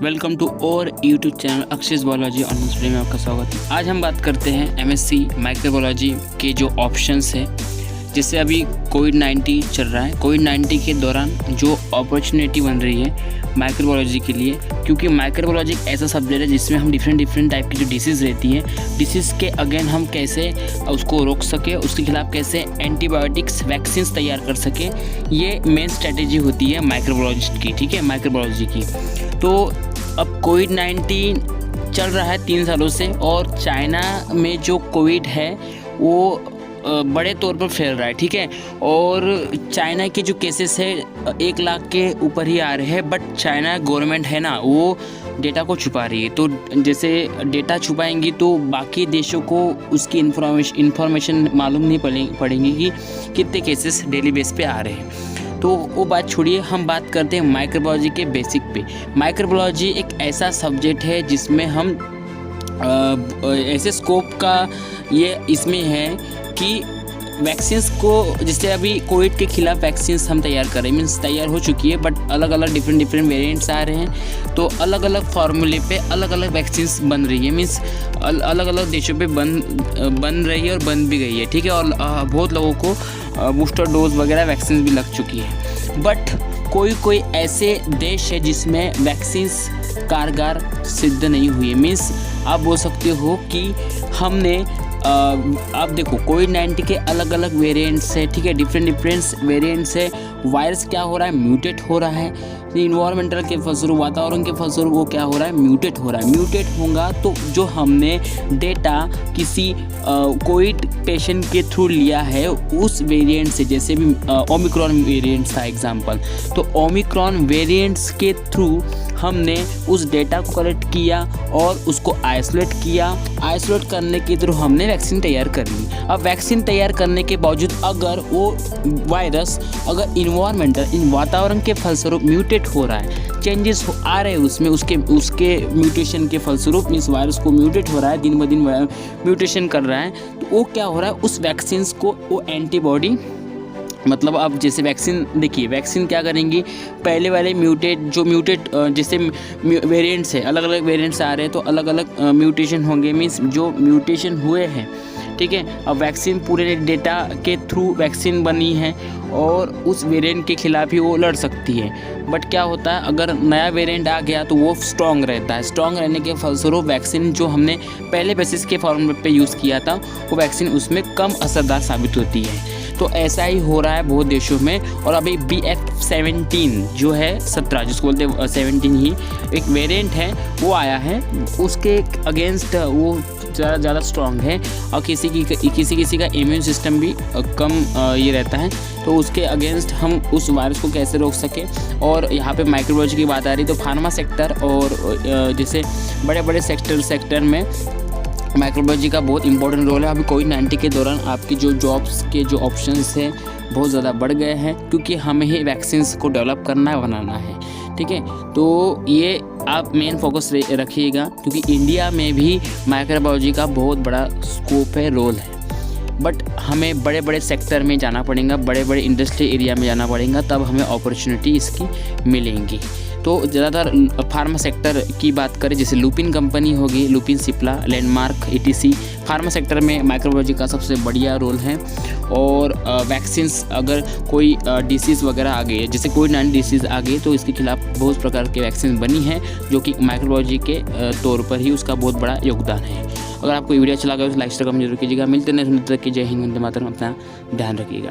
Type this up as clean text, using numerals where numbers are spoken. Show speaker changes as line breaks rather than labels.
Welcome to और YouTube channel Akshay biology online study में आपका स्वागत है। आज हम बात करते हैं एमएससी माइक्रोबायोलॉजी के जो ऑप्शंस है। जैसे अभी कोविड-19 चल रहा है, कोविड-19 के दौरान जो अपॉर्चुनिटी बन रही है माइक्रोबायोलॉजी के लिए, क्योंकि माइक्रोबायोलॉजी एक ऐसा सब्जेक्ट है जिसमें हम डिफरेंट टाइप की जो डिसीज़ रहती है, डिसीज़ के अगेन हम कैसे उसको रोक सके, उसके खिलाफ कैसे एंटीबायोटिक्स वैक्सीन्स तैयार कर सके, ये मेन स्ट्रेटेजी होती है माइक्रोबायोलॉजी की। ठीक है, माइक्रोबायोलॉजी की। तो अब कोविड-19 चल रहा है 3 सालों से, और चाइना में जो कोविड है वो बड़े तौर पर फैल रहा है। ठीक है, और चाइना के जो केसेस है 1 लाख के ऊपर ही आ रहे हैं, बट चाइना गवर्नमेंट है ना, वो डेटा को छुपा रही है। तो जैसे डेटा छुपाएंगी तो बाकी देशों को उसकी इन्फॉर्मेशन मालूम नहीं पड़ेंगी कि कितने केसेस डेली बेस पे आ रहे हैं। तो वो बात छोड़िए, हम बात करते हैं माइक्रोबायोलॉजी के बेसिक पे। माइक्रोबायोलॉजी एक ऐसा सब्जेक्ट है जिसमें हम ऐसे स्कोप का ये इसमें है कि वैक्सीन्स को, जैसे अभी कोविड के खिलाफ वैक्सीन्स हम तैयार कर रहे हैं, मीन्स तैयार हो चुकी है, बट अलग अलग डिफरेंट वेरिएंट्स आ रहे हैं। तो अलग अलग फार्मूले पे अलग अलग वैक्सीन्स बन रही है, मीन्स अलग अलग देशों पे बन रही है और बन भी गई है। ठीक है, और बहुत लोगों को बूस्टर डोज वगैरह वैक्सीन भी लग चुकी है। बट कोई ऐसे देश है जिसमें वैक्सीन्स कारगर सिद्ध नहीं हुई है। मीन्स आप बोल सकते हो कि हमने आप देखो कोविड-19 के अलग अलग वेरिएंट्स है। ठीक है, डिफरेंट वेरिएंट्स है। वायरस क्या हो रहा है, म्यूटेट हो रहा है। इन्वायरमेंटल के फलस्वरूप, वातावरण के फलस्वरूप वो क्या हो रहा है, म्यूटेट हो रहा है। म्यूटेट होगा तो जो हमने डेटा किसी कोविड पेशेंट के थ्रू लिया है उस वेरिएंट से, जैसे भी ओमिक्रॉन वेरिएंट्स था एग्जांपल, तो ओमिक्रॉन वेरिएंट्स के थ्रू हमने उस डेटा को कलेक्ट किया और उसको आइसोलेट किया। आइसोलेट करने के थ्रू हमने वैक्सीन तैयार कर ली। अब वैक्सीन तैयार करने के बावजूद अगर वो वायरस अगर इन वातावरण के फलस्वरूप म्यूटेट हो रहा है, चेंजेस आ रहे हैं उसमें, उसके म्यूटेशन के फलस्वरूप, मीन्स वायरस को म्यूटेट हो रहा है, दिन ब दिन म्यूटेशन कर रहा है, तो वो क्या हो रहा है, उस वैक्सीन्स को वो एंटीबॉडी, मतलब अब जैसे वैक्सीन देखिए, वैक्सीन क्या करेंगी, पहले वाले म्यूटेट जैसे वेरिएंट्स है, अलग अलग वेरिएंट्स आ रहे हैं, तो अलग अलग म्यूटेशन होंगे, मीन्स जो म्यूटेशन हुए हैं। ठीक है, अब वैक्सीन पूरे डेटा के थ्रू वैक्सीन बनी है और उस वेरिएंट के खिलाफ ही वो लड़ सकती है। बट क्या होता है, अगर नया वेरिएंट आ गया तो वो स्ट्रॉन्ग रहता है। स्ट्रॉन्ग रहने के फलस्वरूप वैक्सीन जो हमने पहले बेसिस के फॉर्म पे यूज़ किया था, वो वैक्सीन उसमें कम असरदार साबित होती है। तो ऐसा ही हो रहा है बहुत देशों में। और अभी BF17 जो है 17, जिसको बोलते हैं 17 ही एक वेरिएंट है, वो आया है, उसके अगेंस्ट वो ज़्यादा स्ट्रॉन्ग है, और किसी का इम्यून सिस्टम भी कम ये रहता है। तो उसके अगेंस्ट हम उस वायरस को कैसे रोक सके। और यहाँ पे माइक्रोबायोलॉजी की बात आ रही, तो फार्मा सेक्टर और जैसे बड़े बड़े सेक्टर में माइक्रोबायोलॉजी का बहुत इंपॉर्टेंट रोल है। अभी कोविड-19 के दौरान आपकी जो जॉब्स के जो ऑप्शंस हैं बहुत ज़्यादा बढ़ गए हैं, क्योंकि हमें ही वैक्सीन्स को डेवलप करना है, बनाना है। ठीक है, तो ये आप मेन फोकस रखिएगा, क्योंकि इंडिया में भी माइक्रोबायोलॉजी का बहुत बड़ा स्कोप है, रोल है। बट हमें बड़े बड़े सेक्टर में जाना पड़ेगा, बड़े बड़े इंडस्ट्री एरिया में जाना पड़ेगा, तब हमें अपॉर्चुनिटी इसकी मिलेंगी। तो ज़्यादातर फार्मा सेक्टर की बात करें, जैसे लुपिन कंपनी होगी, Lupin Cipla, landmark, ETC, pharma sector में माइक्रोबायोलॉजी का सबसे बढ़िया रोल है। और वैक्सीन्स, अगर कोई डिसीज़ वगैरह आ गई है, जैसे कोविड-19 डिसीज़ आ गई, तो इसके खिलाफ बहुत प्रकार के वैक्सीन बनी हैं, जो कि माइक्रोबायोलॉजी के तौर पर ही उसका बहुत बड़ा योगदान है। अगर आपको वीडियो अच्छा लगा तो लाइक कमेंट जरूर कीजिएगा। मिलते हैं नेक्स्ट वीडियो तक की। जय हिंद, वंदे मातरम। अपना ध्यान रखिएगा।